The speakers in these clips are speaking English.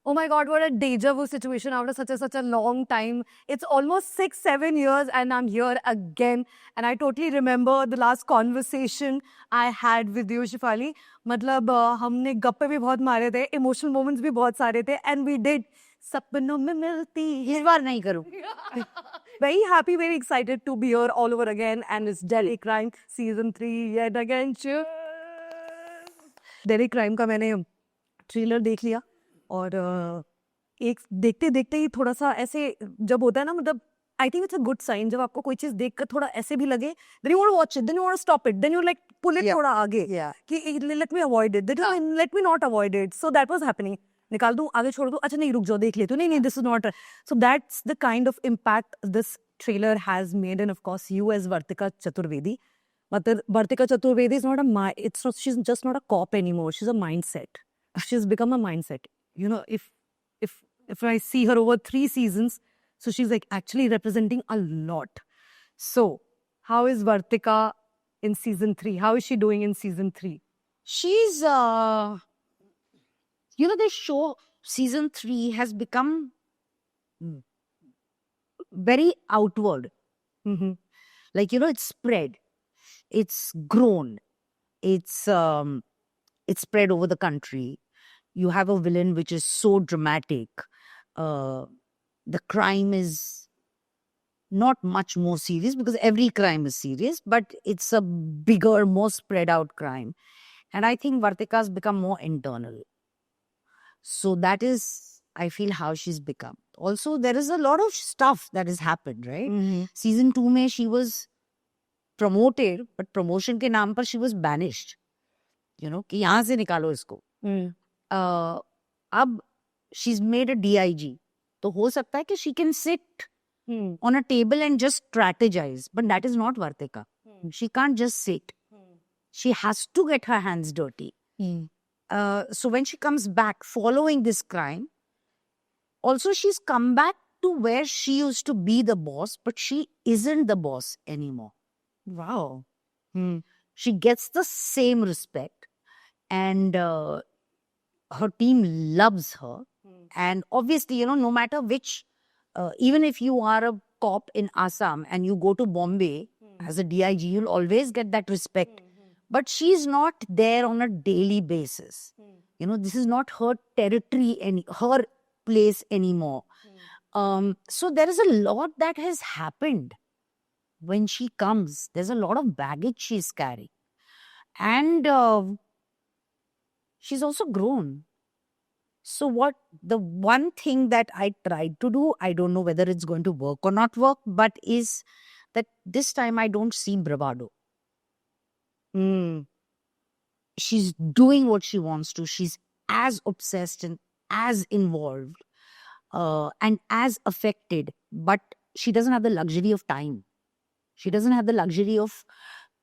Oh my God, what a deja vu situation after such a long time. It's almost 6-7 years and I'm here again. And I totally remember the last conversation I had with you, Shefali. मतलब हमने गप्पे भी बहुत मारे थे, emotional moments भी बहुत सारे थे, and we did सपनों में मिलती इस बार नहीं करूँ. Very happy, very excited to be here all over again, and it's Delhi Crime season 3 yet again. Cheers! Delhi Crime का मैंने ट्रेलर देख लिया और एक देखते देखते ही थोड़ा सा ऐसे जब होता है ना, मतलब I think it's a good sign जब आपको कोई चीज देखकर थोड़ा ऐसे भी लगे, then you want to watch it, then you want to stop it, then you like pull it थोड़ा आगे कि let me avoid it, then let me not avoid it. So that was happening. निकाल दूं, आगे छोड़ दूं, अच्छा नहीं रुक जाओ, देख लेती हूँ, नहीं this is not. So that's the kind of impact this trailer has made, and of course you as Vartika Chaturvedi. Vartika Chaturvedi is not she's just not a cop anymore. She's a mindset. She's become a mindset. You know, if I see her over 3 seasons, so she's like actually representing a lot. So, how is Vartika in season 3? How is she doing in season 3? She's, this show, season 3 has become very outward. Mm-hmm. Like, it's spread. It's grown. It's spread over the country. You have a villain which is so dramatic. The crime is not much more serious because every crime is serious, but it's a bigger, more spread out crime. And I think Vartika's become more internal. So that is, I feel, how she's become. Also, there is a lot of stuff that has happened, right? Mm-hmm. Season 2 mein she was promoted, but promotion के नाम पर she was banished. कि यहाँ से निकालो इसको. अब she's made a DIG. तो हो सकता है कि she can sit on a table and just strategize. But that is not Vartika. She can't just sit. She has to get her hands dirty. So when she comes back following this crime, also she's come back to where she used to be the boss, but she isn't the boss anymore. Wow. She gets the same respect, and her team loves her. And obviously, no matter which, even if you are a cop in Assam and you go to Bombay as a DIG, you'll always get that respect. But she's not there on a daily basis. This is not her territory, her place anymore. So there is a lot that has happened when she comes. There's a lot of baggage she's carrying. And she's also grown. So the one thing that I tried to do, I don't know whether it's going to work or not work, but is that this time I don't see bravado. She's doing what she wants to. She's as obsessed and as involved and as affected, but she doesn't have the luxury of time. She doesn't have the luxury of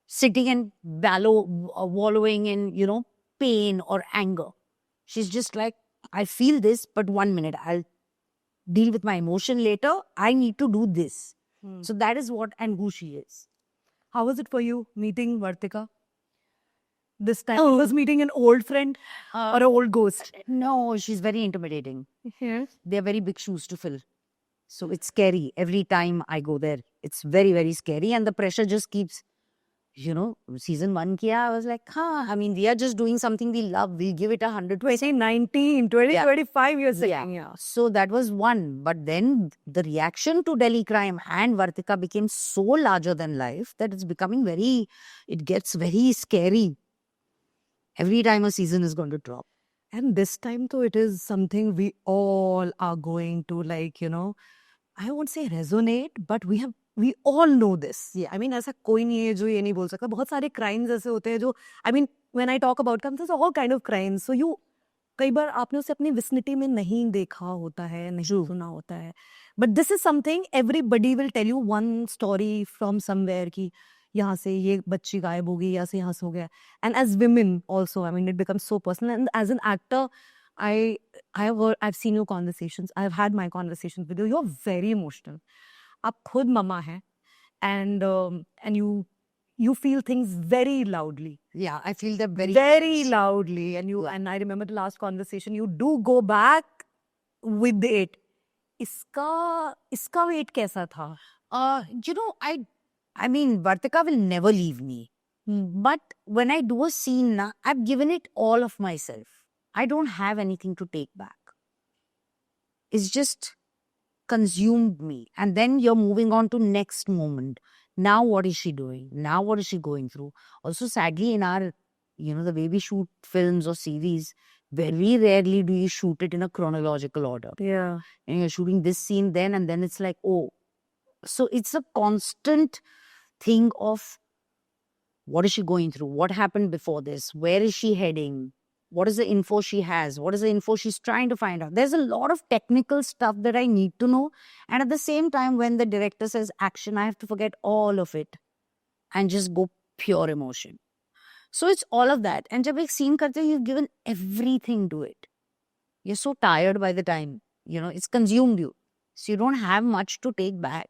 sitting and wallowing in, pain or anger. She's just like, I feel this, but 1 minute, I'll deal with my emotion later. I need to do this. So that is what and who she is. How was it for you meeting Vartika? This time it was meeting an old friend or an old ghost? No, she's very intimidating. Yes. They're very big shoes to fill. So it's scary. Every time I go there, it's very, very scary. And the pressure just keeps, season 1 kiya, I was like, we are just doing something we love. We'll give it 100%. 2019, 25 years ago. Yeah. So that was one. But then the reaction to Delhi Crime and Vartika became so larger than life that it gets very scary. Every time a season is going to drop. And this time, though, it is something we all are going to I won't say resonate, but we all know this. Yeah. I mean, ऐसा कोई नहीं है जो ये नहीं बोल सकता. बहुत सारे crimes ऐसे होते हैं जो, I mean, when I talk about crimes, there's all kind of crimes. So कई बार आपने उसे अपनी vicinity में नहीं देखा होता है, नहीं सुना होता है. But this is something everybody will tell you one story from somewhere कि यहाँ से ये बच्ची गायब हो गई, यहाँ से हो गया. And as women also, I mean, it becomes so personal. And as an actor, I've seen your conversations. I've had my conversations with you. You're very emotional. आप खुद ममा हैं, and you feel things very loudly. Yeah, I feel them very loudly. And I remember the last conversation. You do go back with it. इसका weight कैसा था? You know, I mean, Vartika will never leave me. But when I do a scene, I've given it all of myself. I don't have anything to take back. It's just consumed me. And then you're moving on to next moment. Now what is she doing? Now what is she going through? Also, sadly, in our, the way we shoot films or series, very rarely do you shoot it in a chronological order. Yeah. And you're shooting this scene then, and then it's like, oh. So it's a constant thing of what is she going through? What happened before this? Where is she heading? What is the info she has? What is the info she's trying to find out? There's a lot of technical stuff that I need to know. And at the same time, when the director says action, I have to forget all of it and just go pure emotion. So it's all of that. And jab ek scene karte ho, you've given everything to it. You're so tired by the time, it's consumed you. So you don't have much to take back.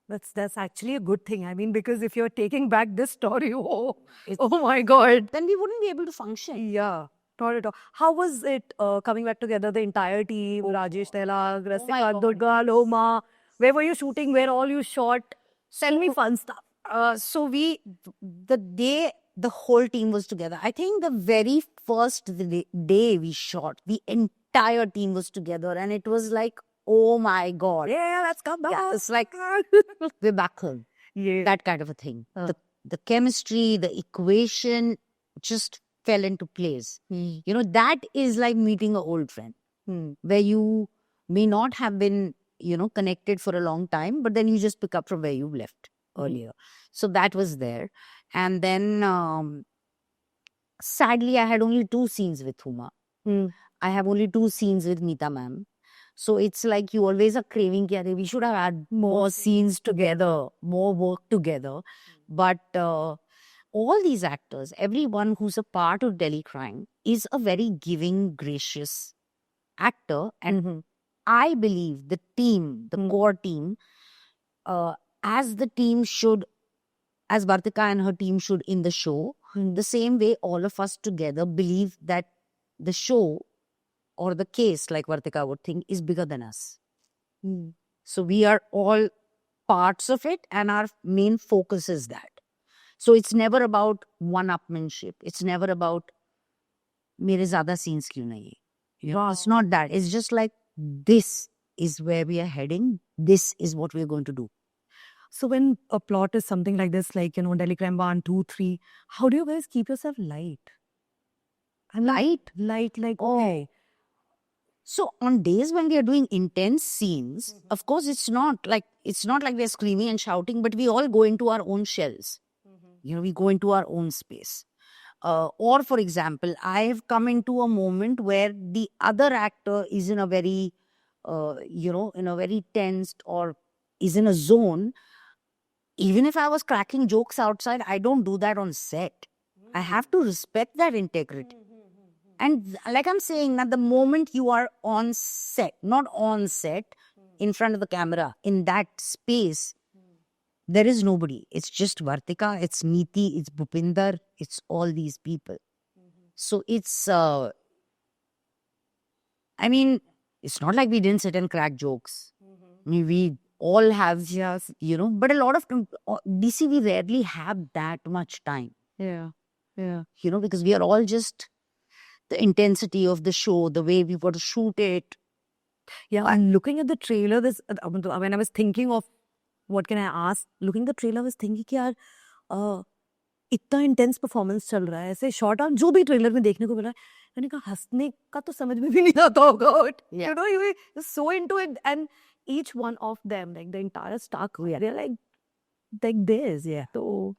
That's actually a good thing. I mean, because if you're taking back this story, oh my God. Then we wouldn't be able to function. Yeah, not at all. How was it coming back together, the entire team, Rajesh Telag, Rasika, God. Durga, Loma? Where were you shooting? Where all you shot? Tell me fun stuff. So the whole team was together. I think the very first day we shot, the entire team was together, and it was like, oh my God. Yeah, let's come back. Yeah, it's like we're back home. Yeah. That kind of a thing. The chemistry, the equation just fell into place. That is like meeting an old friend where you may not have been, connected for a long time, but then you just pick up from where you left earlier. So that was there. And then sadly, I had only 2 scenes with Huma. I have only 2 scenes with Meeta ma'am. So it's like you always are craving, we should have had more scenes together, more work together. But all these actors, everyone who's a part of Delhi Crime is a very giving, gracious actor. And I believe the team, the core team, as the team should, as Vartika and her team should in the show, the same way all of us together believe that the show or the case, like Vartika would think, is bigger than us. So we are all parts of it, and our main focus is that. So it's never about one-upmanship. It's never about mere zyada scenes kyun nahi hai. It's not that. It's just like, this is where we are heading. This is what we're going to do. So when a plot is something like this, like, Delhi Crime 1, 2, 3, how do you guys keep yourself light? Light, like, okay. So on days when we are doing intense scenes, of course, it's not like we're screaming and shouting, but we all go into our own shells. We go into our own space. Or for example, I have come into a moment where the other actor is in a very, in a very tensed or is in a zone. Even if I was cracking jokes outside, I don't do that on set. I have to respect that integrity. And like I'm saying, at the moment you are on set, not on set, in front of the camera, in that space, there is nobody. It's just Vartika, it's Neeti, it's Bhupinder, it's all these people. So it's, I mean, it's not like we didn't sit and crack jokes. We all have, but a lot of DC, we rarely have that much time. Yeah. Because we are all just the intensity of the show, the way we want to shoot it. Yeah, and looking at the trailer, when I was thinking of what can I ask, looking at the trailer, I was thinking कि यार इतना intense performance चल रहा है, ऐसे short arm जो भी trailer में देखने को मिला है, मैंने कहा हंसने का तो समझ में भी नहीं आता होगा. You were so into it, and each one of them, like the entire star crew, they're like this, So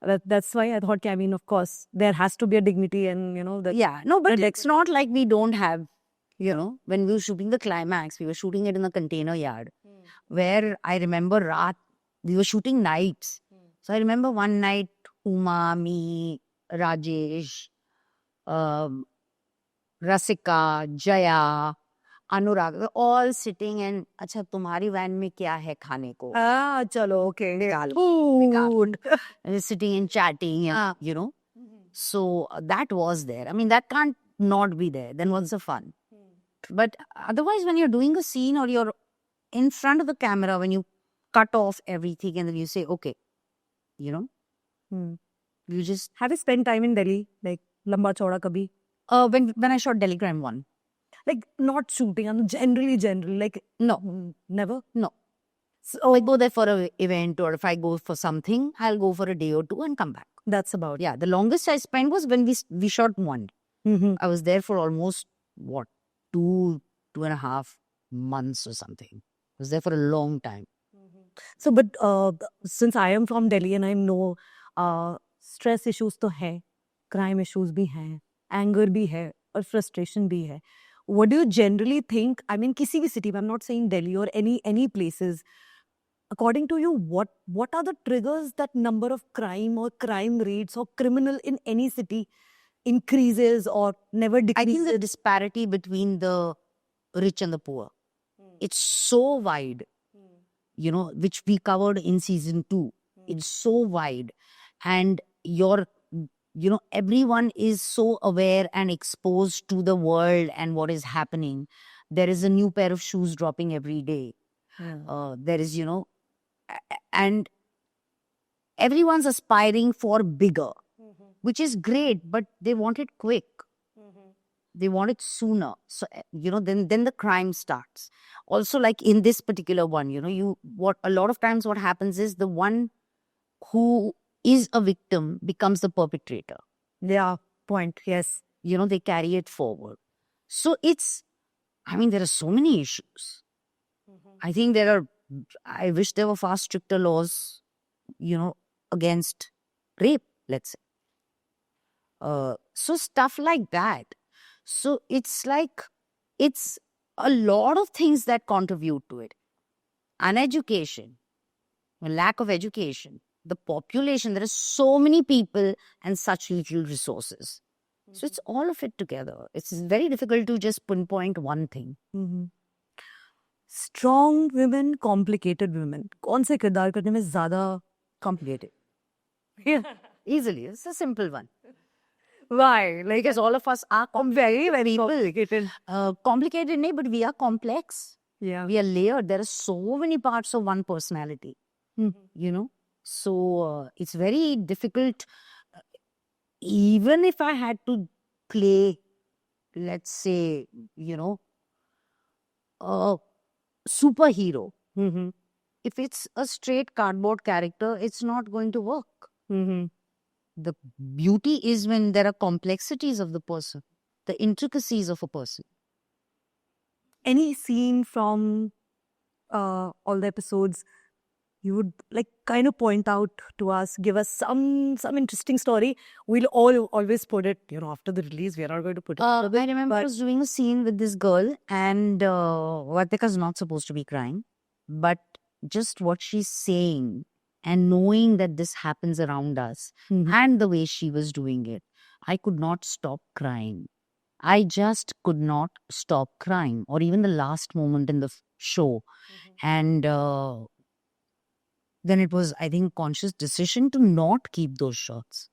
that's why I thought, I mean, of course, there has to be a dignity and, but it's not like we don't have, when we were shooting the climax, we were shooting it in a container yard where I remember we were shooting nights. So I remember one night, Uma, me, Rajesh, Rasika, Jaya, Anurag, we're all sitting and, अच्छा तुम्हारी van में क्या है खाने को? चलो, okay. Food. Sitting and chatting, So that was there. I mean, that can't not be there. Then what's the fun? But otherwise, when you're doing a scene or you're in front of the camera, when you cut off everything and then you say, okay, you know, you just. Have you spent time in Delhi? Like, lamba chauda kabhi? When I shot Delhi Crime 1. Like, not shooting, I'm generally, like, No, never? no. So I go there for an event, or if I go for something, I'll go for a day or two and come back. That's about Yeah, the longest I spent was when we shot 1. it. I was there for almost, what, 2.5 months or something. I was there for a long time. So, but since I am from Delhi and I know stress issues तो है, crime issues भी हैं, anger भी है, और frustration भी है. What do you generally think? I mean, किसी भी city में, I'm not saying Delhi or any places. According to you, what are the triggers that number of crime or crime rates or criminal in any city increases or never I decreases? think the disparity between the rich and the poor, it's so wide, you know, which we covered in season 2. It's so wide. And everyone is so aware and exposed to the world and what is happening. There is a new pair of shoes dropping every day. There is, and everyone's aspiring for bigger, which is great, but they want it quick. They want it sooner. So, then the crime starts. Also, like in this particular one, a lot of times what happens is the one who is a victim becomes the perpetrator. Yeah, point. Yes. They carry it forward. So there are so many issues. I think I wish there were far stricter laws, against rape, let's say. So stuff like that. So it's a lot of things that contribute to it. Uneducation, lack of education, the population, there are so many people and such little resources. So it's all of it together. It's very difficult to just pinpoint one thing. Strong women, complicated women. कौन से किरदार करने में ज़्यादा complicated? Yeah, easily. It's a simple one. Why? Because all of us are Very, very complicated. complicated, but we are complex. Yeah. We are layered. There are so many parts of one personality, So it's very difficult. Even if I had to play, let's say, a superhero, if it's a straight cardboard character, it's not going to work. The beauty is when there are complexities of the person, the intricacies of a person. Any scene from all the episodes you would like kind of point out to us, give us some interesting story? We'll always put it, after the release. We are not going to put it. I remember I was doing a scene with this girl, and Vartika's not supposed to be crying, but just what she's saying and knowing that this happens around us and the way she was doing it, I could not stop crying. I just could not stop crying. Or even the last moment in the show. And then it was, I think, conscious decision to not keep those shots.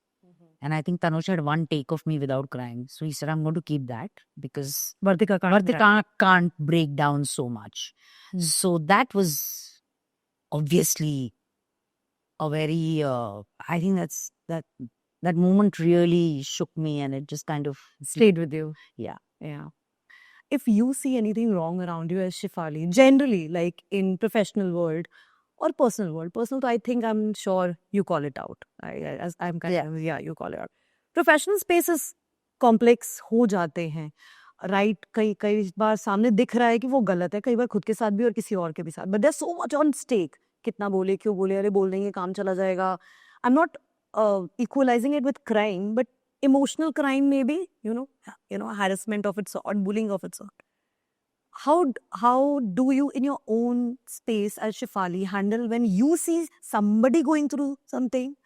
And I think Tanuj had one take of me without crying. So he said, I'm going to keep that because Vartika can't break down so much. So that was obviously a very, I think that moment really shook me, and it just kind of stayed with you. Yeah. If you see anything wrong around you as Shefali, generally, like in professional world or personal world, I think I'm sure you call it out. You call it out. Professional spaces complex हो जाते हैं, right? कई बार सामने दिख रहा है कि वो गलत है, कई बार खुद के साथ भी और किसी और के भी साथ. But there's so much on stake. कितना बोले, क्यों बोले, अरे बोल देंगे काम चला जाएगा. I'm not equalizing it with crime, but emotional crime maybe, harassment of its sort, bullying of its sort. How do you in your own space as Shefali handle when you see somebody going through something?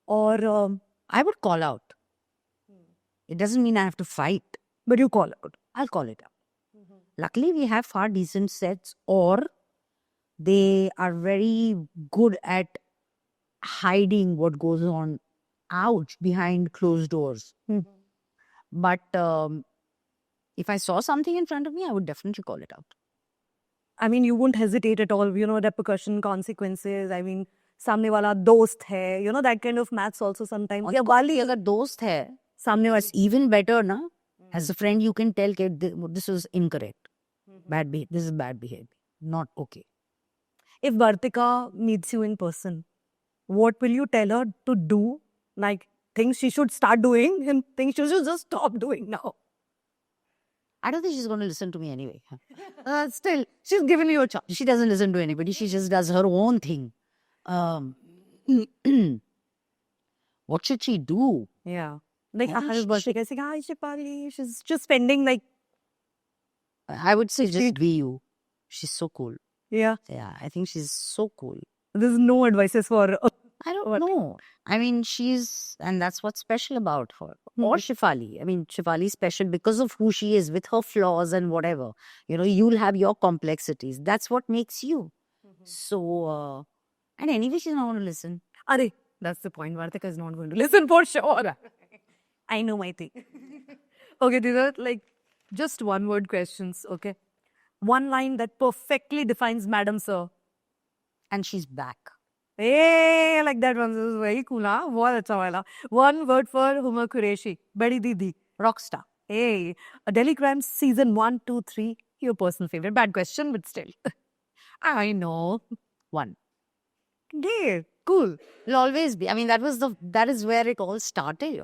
Or I would call out. It doesn't mean I have to fight. But you call out. I'll call it out. Luckily, we have far decent sets, or they are very good at hiding what goes on out behind closed doors. But If I saw something in front of me, I would definitely call it out. I mean, you won't hesitate at all, repercussion, consequences. I mean, सामने वाला दोस्त है, that kind of maths also sometimes. या वाली अगर दोस्त है, सामने वाला it's even better, na? As a friend, you can tell that this is incorrect. This is bad behavior. Not okay. If Vartika meets you in person, what will you tell her to do? Like things she should start doing and things she should just stop doing now. I don't think she's going to listen to me anyway. Still, she's given you a chance. She doesn't listen to anybody. She just does her own thing. What should she do? Yeah. Like, Yeah, her birthday, kaise ka, hi Shefali. She's just spending like, I would say just She- be you. She's so cool. yeah, Yeah, I think she's so cool. there's no advices for, I don't What? know. I mean, and that's what's special about her. Or Shefali. I mean, Shefali is special because of who she is, with her flaws and whatever. You'll have your complexities. That's what makes you. So, and anyway, she's not going to listen. Are, that's the point. Vartika is not going to listen for sure. I know my thing. Okay, these are like just one word questions, okay? One line that perfectly defines Madam Sir. And she's back. Hey, like that one. This is very cool, huh? बहुत अच्छा वाला. One word for Huma Qureshi. Badi Didi. Rockstar. Hey, Delhi Crime season 1, 2, 3. Your personal favorite. Bad question, but still. I know. 1. Yeah, cool. Will always be. I mean, that is where it all started.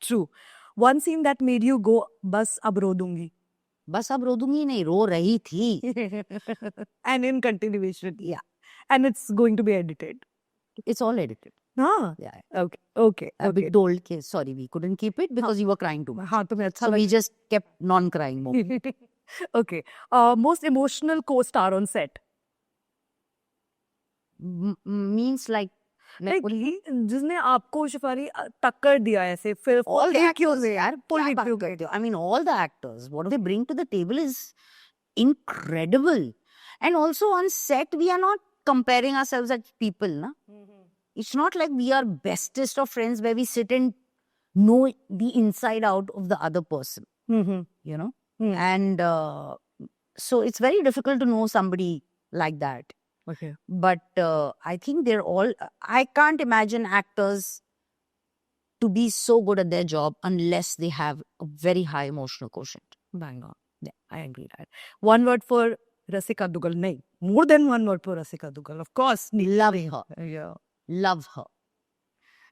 True. One scene that made you go, bas ab ro dungi. बस अब रो दूंगी नहीं, रो रही थी. And in continuation. Yeah. And it's going to be edited. It's all edited. हाँ. Yeah. Okay. We told, sorry, we couldn't keep it because you were crying too much. हाँ, तुम्हें अच्छा So we just kept non-crying mode. लगा. Okay. Most emotional co-star on set. Means like Like, जिसने आपको शिफारी टक्कर दिया ऐसे फिर all the क्यों actors, से यार क्या पुल बात करते हो? I mean, all the actors, what they bring to the table is incredible. And also on set, we are not comparing ourselves as people, na? It's not like we are bestest of friends where we sit and know the inside out of the other person, And so it's very difficult to know somebody like that. Okay. But I think I can't imagine actors to be so good at their job unless they have a very high emotional quotient. Bang on. Yeah, I agree that. One word for Rasika Dugal. No, more than one word for Rasika Dugal. Of course. Love her. Yeah. Love her.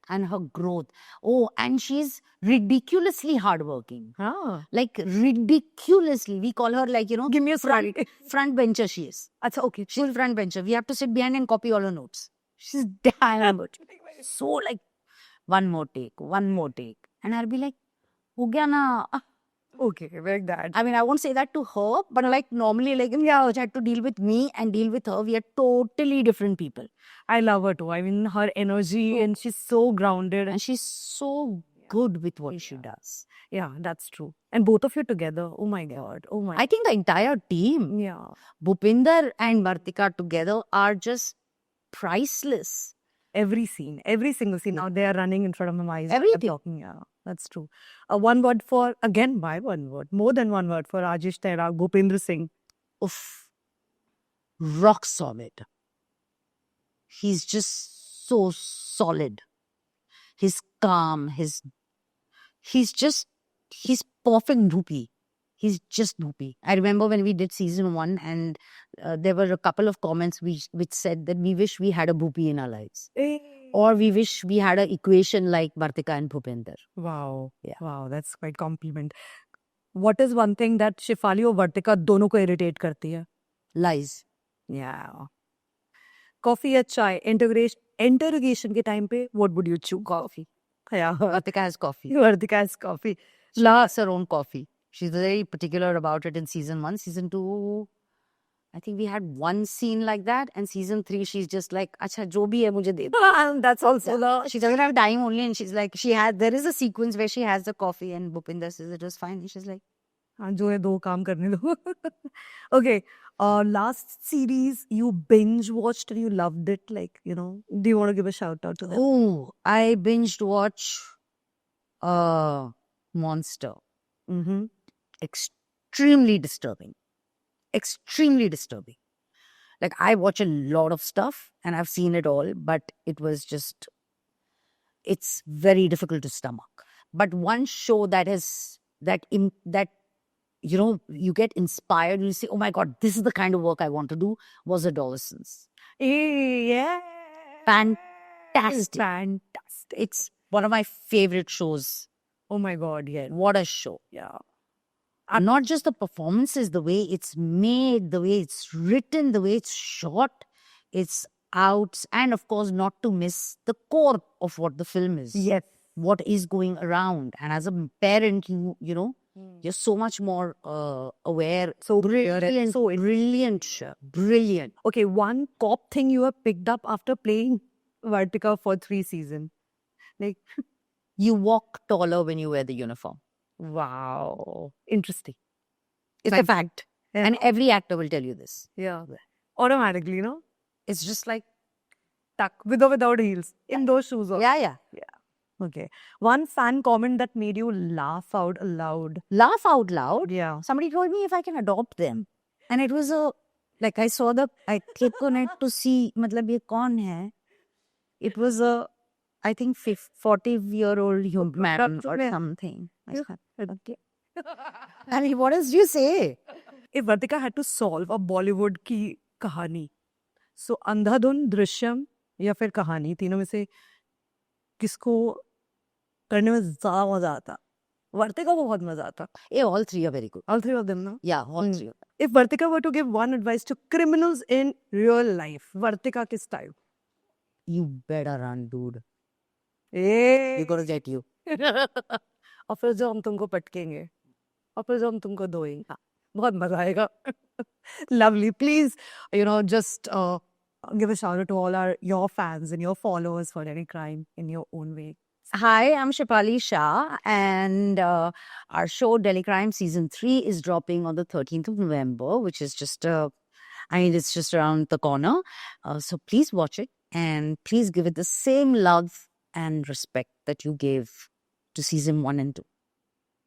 And her growth. Oh, and she's ridiculously hardworking. Ah. Like ridiculously. We call her like, Give me a front bencher she is. Achha, okay. She's front bencher. We have to sit behind and copy all her notes. She's damn good. So like, one more take. And I'll be like, ho gaya na. Okay, like that. I mean, I won't say that to her, but like normally, like, yeah, she had to deal with me and deal with her. We are totally different people. I love her too. I mean, her energy and she's so grounded. And she's so good with what she does. Yeah, that's true. And both of you together. Oh my God. Oh my. I think the entire team, Yeah. Bhupinder and Vartika together are just priceless. Every scene, every single scene. Now they are running in front of my eyes. Everything. Talking. Yeah, that's true. One word for, again, my one word. More than one word for Rajesh Tehra, Bhupinder Singh. Oof. Rock solid. He's just so solid. He's calm. He's perfect Bhupi. He's just Bhupi. I remember when we did season 1 and there were a couple of comments which said that we wish we had a Bhupi in our lives. Or we wish we had an equation like Vartika and Bhupinder. Wow. Yeah. Wow, that's quite compliment. What is one thing that Shefali और Vartika दोनों को irritate करती है? Lies. Yeah. Coffee या chai? Interrogation के time पे, what would you choose? Coffee. Yeah. Vartika has coffee. Vartika has coffee. She likes her own coffee. She's very particular about it in season 1. Season 2, I think we had one scene like that. And season 3, she's just like, acha, jo bhi hai, mujhe de do. That's also the... She doesn't have time only. And she's like, there is a sequence where she has the coffee and Bhupinder says it was fine. And she's like, हाँ जो है दो काम करने दो. Okay, last series you binge watched and you loved it, like, do you want to give a shout out to them? oh, I binged watch Monster. Mm-hmm. extremely disturbing. Extremely disturbing. Like, I watch a lot of stuff and I've seen it all, but it was just, it's very difficult to stomach. But one show that you know, you get inspired, you say, oh my God, this is the kind of work I want to do, was Adolescence. Yeah. Fantastic. Fantastic. It's one of my favorite shows. Oh my God, yeah. What a show. Yeah. And not just the performances, the way it's made, the way it's written, the way it's shot, it's out. And of course, not to miss the core of what the film is. Yes. What is going around. And as a parent, you know, you're so much more aware. So Brilliant, so brilliant show. Brilliant. Okay, one cop thing you have picked up after playing Vartika for 3 seasons. Like, You walk taller when you wear the uniform. wow. Interesting. It's Fact. a fact. Yeah. And every actor will tell you this. Yeah. Automatically, you know? It's just like, Tuck with or without heels. In those shoes. Also. yeah. Okay. One fan comment that made you laugh out loud. Laugh out loud. Yeah. Somebody told me if I can adopt them. And it was like I saw I clicked on it to see, matlab ye kaun hai? It was I think 40-year-old man or something. I said, okay. I mean, what else do you say? If Vartika had to solve a Bollywood की कहानी, so अंधाधुन, दृश्यम या फिर कहानी, तीनों में से किसको करने में ज़्यादा मजा आता? Vartika को बहुत मजा आता. Yeah, all three are very good. All three of them, no? Yeah, all three. If Vartika were to give one advice to criminals in real life, Vartika किस type? You better run, dude. Hey. We're gonna get you. और फिर जो हम तुमको पटकेंगे और फिर जो हम तुमको धोएंगे बहुत मजा आएगा. Lovely. Please, you know, just give a shout out to all your fans and your followers for Daily Crime in your own way. Hi, I'm Shipali Shah, and our show Daily Crime Season 3 is dropping on the 13th of November, which is just, it's just around the corner. So please watch it, and please give it the same love and respect that you gave to Season 1 and 2.